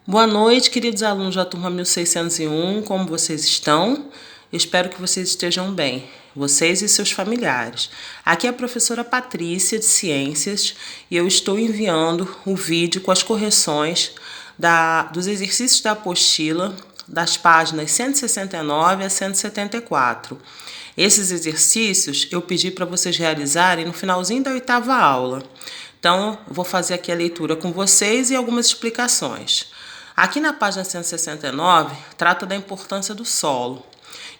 Boa noite, queridos alunos da turma 1601, como vocês estão? Espero que vocês estejam bem, vocês e seus familiares. Aqui é a professora Patrícia, de Ciências, e eu estou enviando o vídeo com as correções dos exercícios da apostila, das páginas 169 a 174. Esses exercícios eu pedi para vocês realizarem no finalzinho da 8ª aula. Então, eu vou fazer aqui a leitura com vocês e algumas explicações. Aqui na página 169, trata da importância do solo.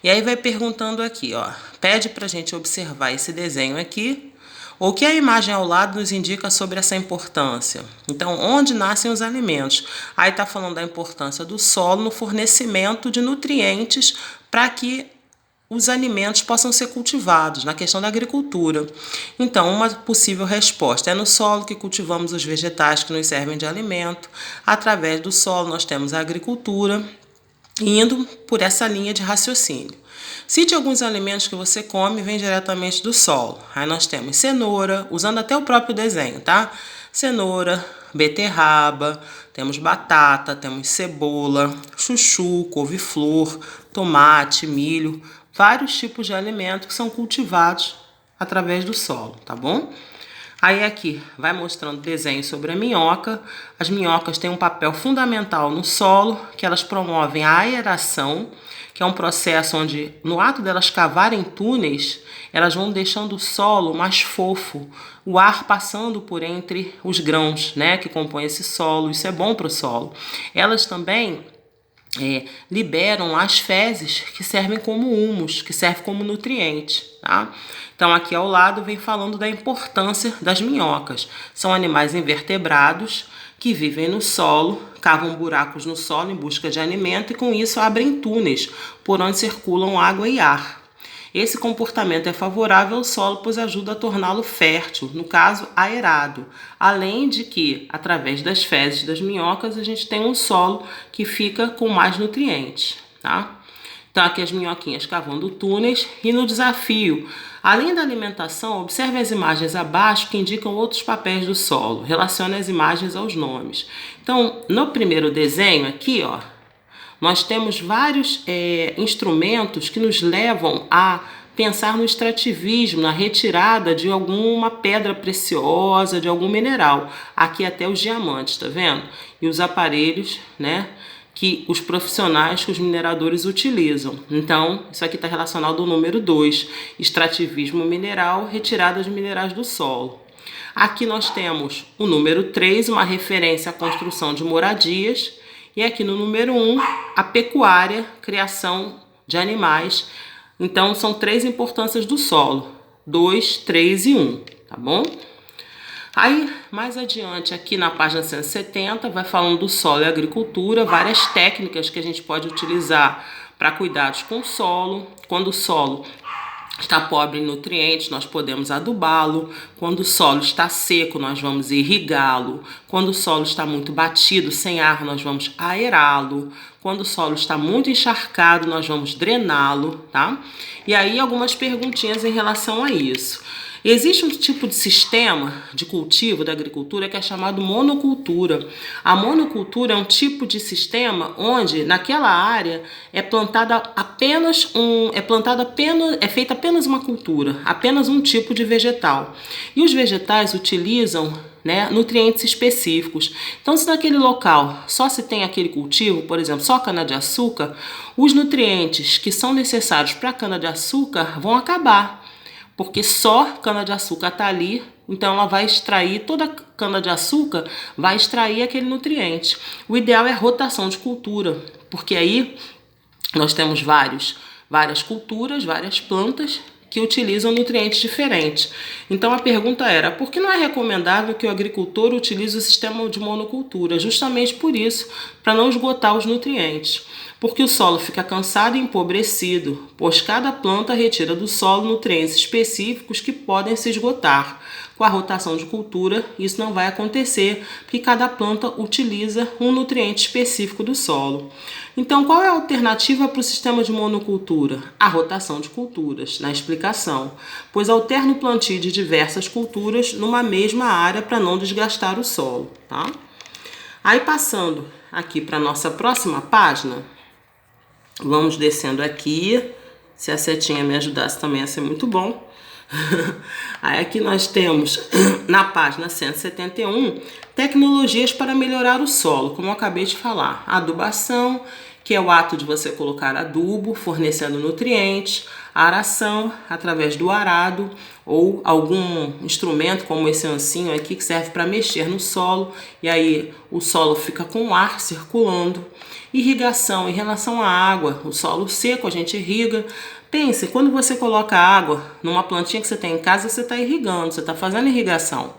E aí vai perguntando aqui, ó, pede para a gente observar esse desenho aqui, o que a imagem ao lado nos indica sobre essa importância. Então, onde nascem os alimentos? Aí está falando da importância do solo no fornecimento de nutrientes para que os alimentos possam ser cultivados, na questão da agricultura. Então, uma possível resposta é no solo que cultivamos os vegetais que nos servem de alimento. Através do solo nós temos a agricultura, indo por essa linha de raciocínio. Cite alguns alimentos que você come e vem diretamente do solo. Aí nós temos cenoura, usando até o próprio desenho, tá? Cenoura, beterraba, temos batata, temos cebola, chuchu, couve-flor, tomate, milho, vários tipos de alimentos que são cultivados através do solo, tá bom? Aí aqui vai mostrando desenho sobre a minhoca. As minhocas têm um papel fundamental no solo, que elas promovem a aeração, que é um processo onde, no ato delas cavarem túneis, elas vão deixando o solo mais fofo, o ar passando por entre os grãos, né, que compõem esse solo. Isso é bom para o solo. Elas também liberam as fezes que servem como humus, que servem como nutriente, tá? Então aqui ao lado vem falando da importância das minhocas. São animais invertebrados que vivem no solo, cavam buracos no solo em busca de alimento e com isso abrem túneis por onde circulam água e ar. Esse comportamento é favorável ao solo, pois ajuda a torná-lo fértil, no caso, aerado. Além de que, através das fezes das minhocas, a gente tem um solo que fica com mais nutrientes, tá? Então, aqui as minhoquinhas cavando túneis. E no desafio, além da alimentação, observe as imagens abaixo que indicam outros papéis do solo. Relacione as imagens aos nomes. Então, no primeiro desenho aqui, ó, nós temos vários instrumentos que nos levam a pensar no extrativismo, na retirada de alguma pedra preciosa, de algum mineral. Aqui até os diamantes, tá vendo? E os aparelhos, né, que os profissionais, que os mineradores utilizam. Então, isso aqui está relacionado ao número 2, extrativismo mineral, retirada de minerais do solo. Aqui nós temos o número 3, uma referência à construção de moradias. E aqui no número 1, a pecuária, criação de animais. Então, são 3 importâncias do solo: 2, 3 e 1, tá bom? Aí, mais adiante, aqui na página 170, vai falando do solo e agricultura, várias técnicas que a gente pode utilizar para cuidados com o solo. Quando o solo está pobre em nutrientes, nós podemos adubá-lo. Quando o solo está seco, nós vamos irrigá-lo. Quando o solo está muito batido, sem ar, nós vamos aerá-lo. Quando o solo está muito encharcado, nós vamos drená-lo, tá? E aí algumas perguntinhas em relação a isso. Existe um tipo de sistema de cultivo da agricultura que é chamado monocultura. A monocultura é um tipo de sistema onde naquela área é feita apenas uma cultura, apenas um tipo de vegetal. E os vegetais utilizam, né, nutrientes específicos. Então, se naquele local só se tem aquele cultivo, por exemplo, só cana-de-açúcar, os nutrientes que são necessários para a cana-de-açúcar vão acabar. Porque só cana-de-açúcar está ali, então ela vai extrair, toda cana-de-açúcar vai extrair aquele nutriente. O ideal é rotação de cultura, porque aí nós temos várias culturas, várias plantas que utilizam nutrientes diferentes. Então a pergunta era, por que não é recomendável que o agricultor utilize o sistema de monocultura? Justamente por isso, para não esgotar os nutrientes. Porque o solo fica cansado e empobrecido, pois cada planta retira do solo nutrientes específicos que podem se esgotar. Com a rotação de cultura, isso não vai acontecer, porque cada planta utiliza um nutriente específico do solo. Então, qual é a alternativa para o sistema de monocultura? A rotação de culturas, na explicação, pois alterna o plantio de diversas culturas numa mesma área para não desgastar o solo, tá? Aí passando aqui para nossa próxima página, vamos descendo aqui. Se a setinha me ajudasse também ia ser muito bom. Aí aqui nós temos na página 171 tecnologias para melhorar o solo, como eu acabei de falar. Adubação, que é o ato de você colocar adubo, fornecendo nutrientes. A aração, através do arado ou algum instrumento como esse ancinho aqui que serve para mexer no solo, e aí o solo fica com ar circulando. Irrigação, em relação à água, o solo seco a gente irriga. Pense, quando você coloca água numa plantinha que você tem em casa, você está irrigando, você está fazendo irrigação.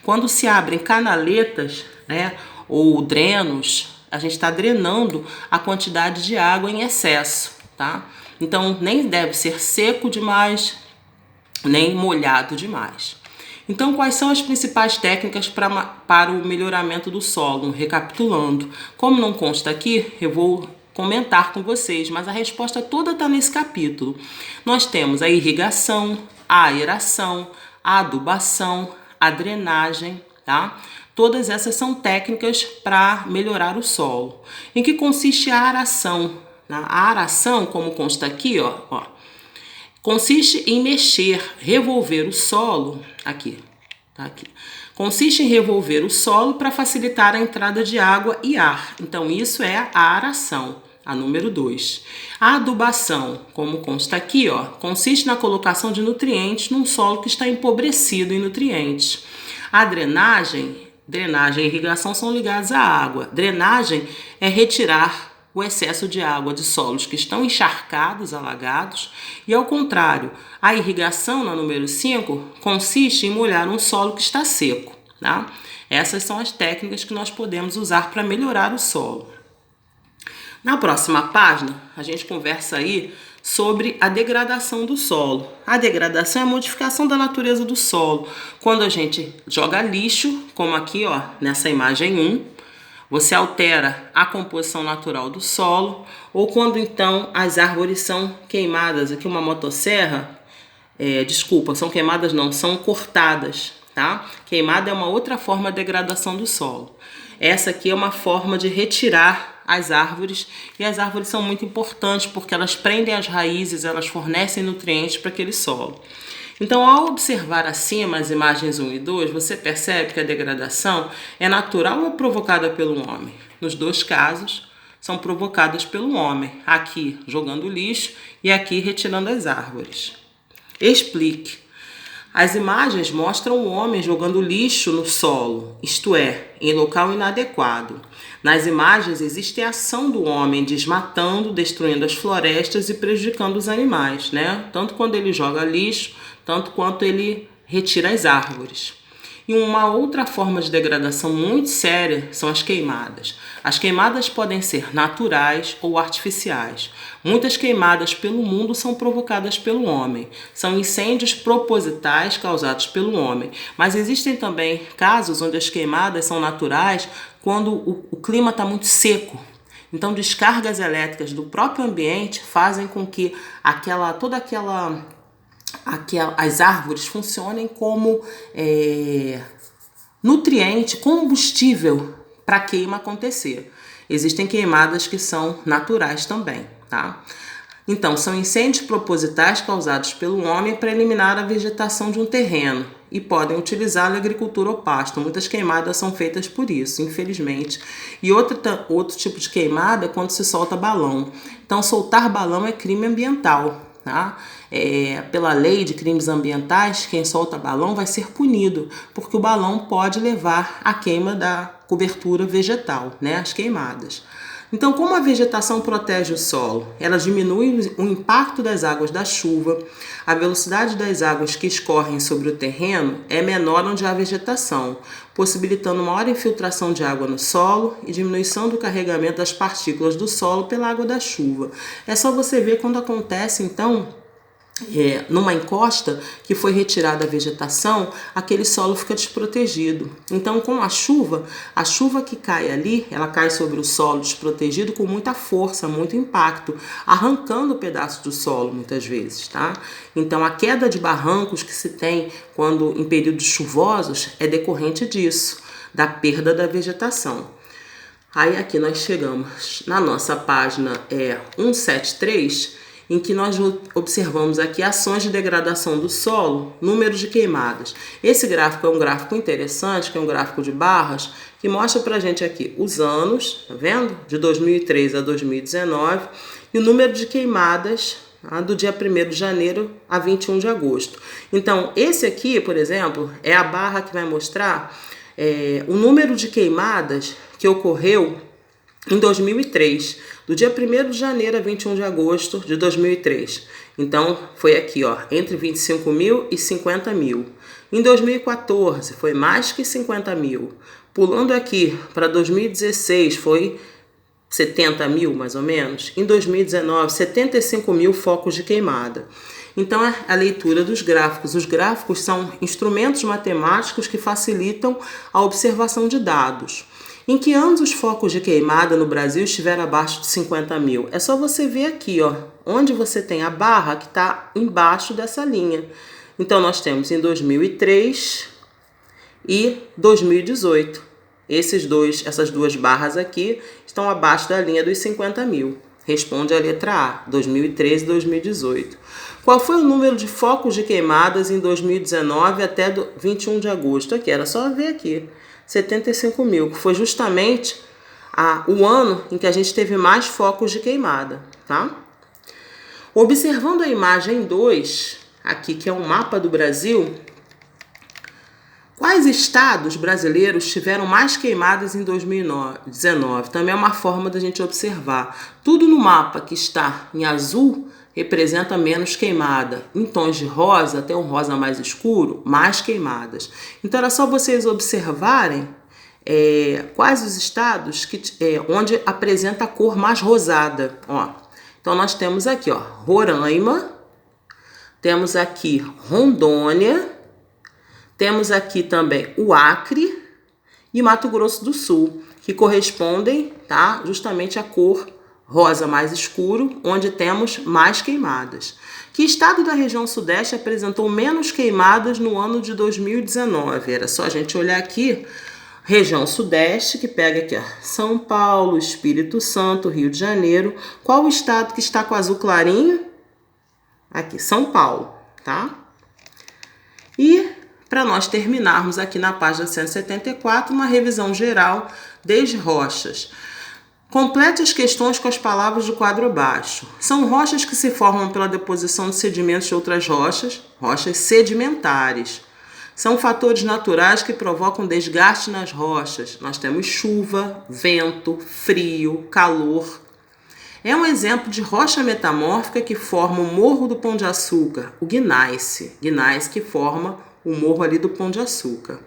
Quando se abrem canaletas, né, ou drenos, a gente está drenando a quantidade de água em excesso, tá? Então, nem deve ser seco demais, nem molhado demais. Então, quais são as principais técnicas para o melhoramento do solo? Recapitulando, como não consta aqui, eu vou comentar com vocês, mas a resposta toda está nesse capítulo. Nós temos a irrigação, a aeração, a adubação, a drenagem, tá? Todas essas são técnicas para melhorar o solo. Em que consiste a aração? A aração, como consta aqui, ó, consiste em mexer, revolver o solo, aqui, tá aqui. Consiste em revolver o solo para facilitar a entrada de água e ar. Então, isso é a aração, a número 2. A adubação, como consta aqui, ó, consiste na colocação de nutrientes num solo que está empobrecido em nutrientes. A drenagem e irrigação são ligadas à água. Drenagem é retirar o excesso de água de solos que estão encharcados, alagados, e ao contrário, a irrigação, na número 5, consiste em molhar um solo que está seco, tá? Essas são as técnicas que nós podemos usar para melhorar o solo. Na próxima página, a gente conversa aí sobre a degradação do solo. A degradação é a modificação da natureza do solo. Quando a gente joga lixo, como aqui, ó, nessa imagem 1, você altera a composição natural do solo, ou quando então as árvores são queimadas, aqui uma motosserra, são queimadas não, são cortadas, tá? Queimada é uma outra forma de degradação do solo. Essa aqui é uma forma de retirar as árvores, e as árvores são muito importantes porque elas prendem as raízes, elas fornecem nutrientes para aquele solo. Então, ao observar acima as imagens 1 e 2, você percebe que a degradação é natural ou provocada pelo homem? Nos dois casos, são provocadas pelo homem, aqui jogando lixo e aqui retirando as árvores. Explique. As imagens mostram o homem jogando lixo no solo, isto é, em local inadequado. Nas imagens existe a ação do homem desmatando, destruindo as florestas e prejudicando os animais, né? Tanto quando ele joga lixo, tanto quanto ele retira as árvores. E uma outra forma de degradação muito séria são as queimadas. As queimadas podem ser naturais ou artificiais. Muitas queimadas pelo mundo são provocadas pelo homem. São incêndios propositais causados pelo homem. Mas existem também casos onde as queimadas são naturais quando o clima está muito seco. Então, descargas elétricas do próprio ambiente fazem com que as árvores funcionem como nutriente, combustível para a queima acontecer. Existem queimadas que são naturais também, tá? Então, são incêndios propositais causados pelo homem para eliminar a vegetação de um terreno e podem utilizar a agricultura ou pasto. Muitas queimadas são feitas por isso, infelizmente. E outro tipo de queimada é quando se solta balão. Então, soltar balão é crime ambiental, tá? Pela lei de crimes ambientais, quem solta balão vai ser punido, porque o balão pode levar à queima da cobertura vegetal, né? As queimadas. Então, como a vegetação protege o solo? Ela diminui o impacto das águas da chuva, a velocidade das águas que escorrem sobre o terreno é menor onde há vegetação, possibilitando maior infiltração de água no solo e diminuição do carregamento das partículas do solo pela água da chuva. É só você ver quando acontece, então, numa encosta que foi retirada a vegetação, aquele solo fica desprotegido. Então, com a chuva que cai ali, ela cai sobre o solo desprotegido com muita força, muito impacto, arrancando pedaços do solo muitas vezes, tá? Então, a queda de barrancos que se tem quando em períodos chuvosos é decorrente disso, da perda da vegetação. Aí aqui nós chegamos na nossa página 173, em que nós observamos aqui ações de degradação do solo, número de queimadas. Esse gráfico é um gráfico interessante, que é um gráfico de barras, que mostra pra gente aqui os anos, tá vendo? De 2003 a 2019, e o número de queimadas do dia 1º de janeiro a 21 de agosto. Então, esse aqui, por exemplo, é a barra que vai mostrar o número de queimadas que ocorreu em 2003, do dia 1º de janeiro a 21 de agosto de 2003. Então, foi aqui, ó, entre 25 mil e 50 mil. Em 2014, foi mais que 50 mil. Pulando aqui para 2016, foi 70 mil, mais ou menos. Em 2019, 75 mil focos de queimada. Então, é a leitura dos gráficos. Os gráficos são instrumentos matemáticos que facilitam a observação de dados. Em que anos os focos de queimada no Brasil estiveram abaixo de 50 mil? É só você ver aqui, ó, onde você tem a barra que está embaixo dessa linha. Então, nós temos em 2003 e 2018. Essas duas barras aqui estão abaixo da linha dos 50 mil. Responde a letra A, 2013 e 2018. Qual foi o número de focos de queimadas em 2019 até 21 de agosto? Aqui, era só ver aqui. 75 mil, que foi justamente o ano em que a gente teve mais focos de queimada, tá? Observando a imagem 2, aqui que é um mapa do Brasil, quais estados brasileiros tiveram mais queimadas em 2019? Também é uma forma da gente observar. Tudo no mapa que está em azul representa menos queimada. Em tons de rosa, até um rosa mais escuro, mais queimadas. Então era só vocês observarem quais os estados onde apresenta a cor mais rosada. Ó. Então nós temos aqui, ó, Roraima, temos aqui Rondônia, temos aqui também o Acre e Mato Grosso do Sul, que correspondem, tá, justamente à cor rosa mais escuro, onde temos mais queimadas. Que estado da região sudeste apresentou menos queimadas no ano de 2019? Era só a gente olhar aqui, região sudeste, que pega aqui, ó, São Paulo, Espírito Santo, Rio de Janeiro. Qual o estado que está com azul clarinho? Aqui, São Paulo, tá? E para nós terminarmos aqui na página 174, uma revisão geral das rochas. Complete as questões com as palavras do quadro abaixo. São rochas que se formam pela deposição de sedimentos de outras rochas, rochas sedimentares. São fatores naturais que provocam desgaste nas rochas. Nós temos chuva, vento, frio, calor. É um exemplo de rocha metamórfica que forma o Morro do Pão de Açúcar, o gneiss que forma o morro ali do Pão de Açúcar.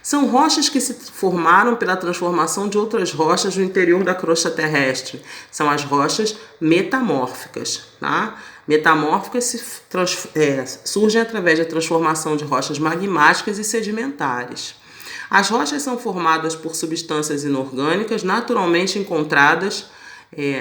São rochas que se formaram pela transformação de outras rochas no interior da crosta terrestre. São as rochas metamórficas, tá? Metamórficas surgem através da transformação de rochas magmáticas e sedimentares. As rochas são formadas por substâncias inorgânicas naturalmente encontradas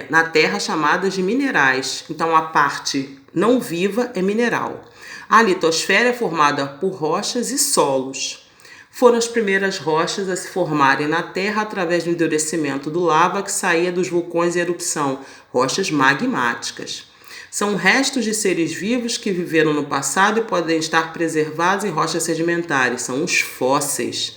na terra, chamadas de minerais. Então, a parte não viva é mineral. A litosfera é formada por rochas e solos. Foram as primeiras rochas a se formarem na Terra através do endurecimento do lava que saía dos vulcões em erupção, rochas magmáticas. São restos de seres vivos que viveram no passado e podem estar preservados em rochas sedimentares, são os fósseis.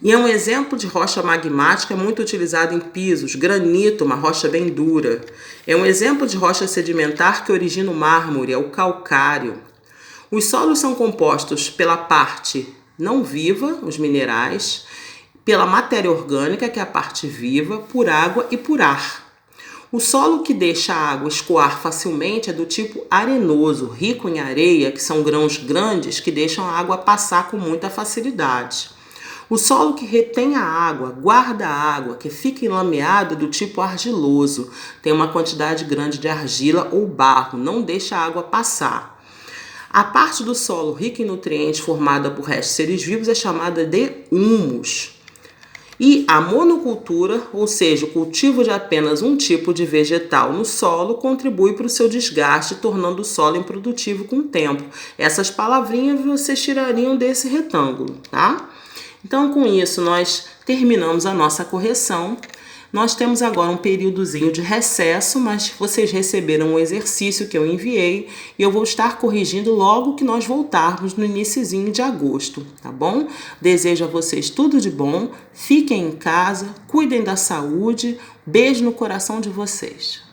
E é um exemplo de rocha magmática muito utilizado em pisos, granito, uma rocha bem dura. É um exemplo de rocha sedimentar que origina o mármore, é o calcário. Os solos são compostos pela parte não viva, os minerais, pela matéria orgânica, que é a parte viva, por água e por ar. O solo que deixa a água escoar facilmente é do tipo arenoso, rico em areia, que são grãos grandes que deixam a água passar com muita facilidade. O solo que retém a água, guarda a água, que fica enlameado, é do tipo argiloso, tem uma quantidade grande de argila ou barro, não deixa a água passar. A parte do solo rica em nutrientes formada por restos de seres vivos é chamada de humus. E a monocultura, ou seja, o cultivo de apenas um tipo de vegetal no solo, contribui para o seu desgaste, tornando o solo improdutivo com o tempo. Essas palavrinhas vocês tirariam desse retângulo, tá? Então, com isso, nós terminamos a nossa correção. Nós temos agora um períodozinho de recesso, mas vocês receberam o exercício que eu enviei e eu vou estar corrigindo logo que nós voltarmos no iniciozinho de agosto, tá bom? Desejo a vocês tudo de bom, fiquem em casa, cuidem da saúde, beijo no coração de vocês.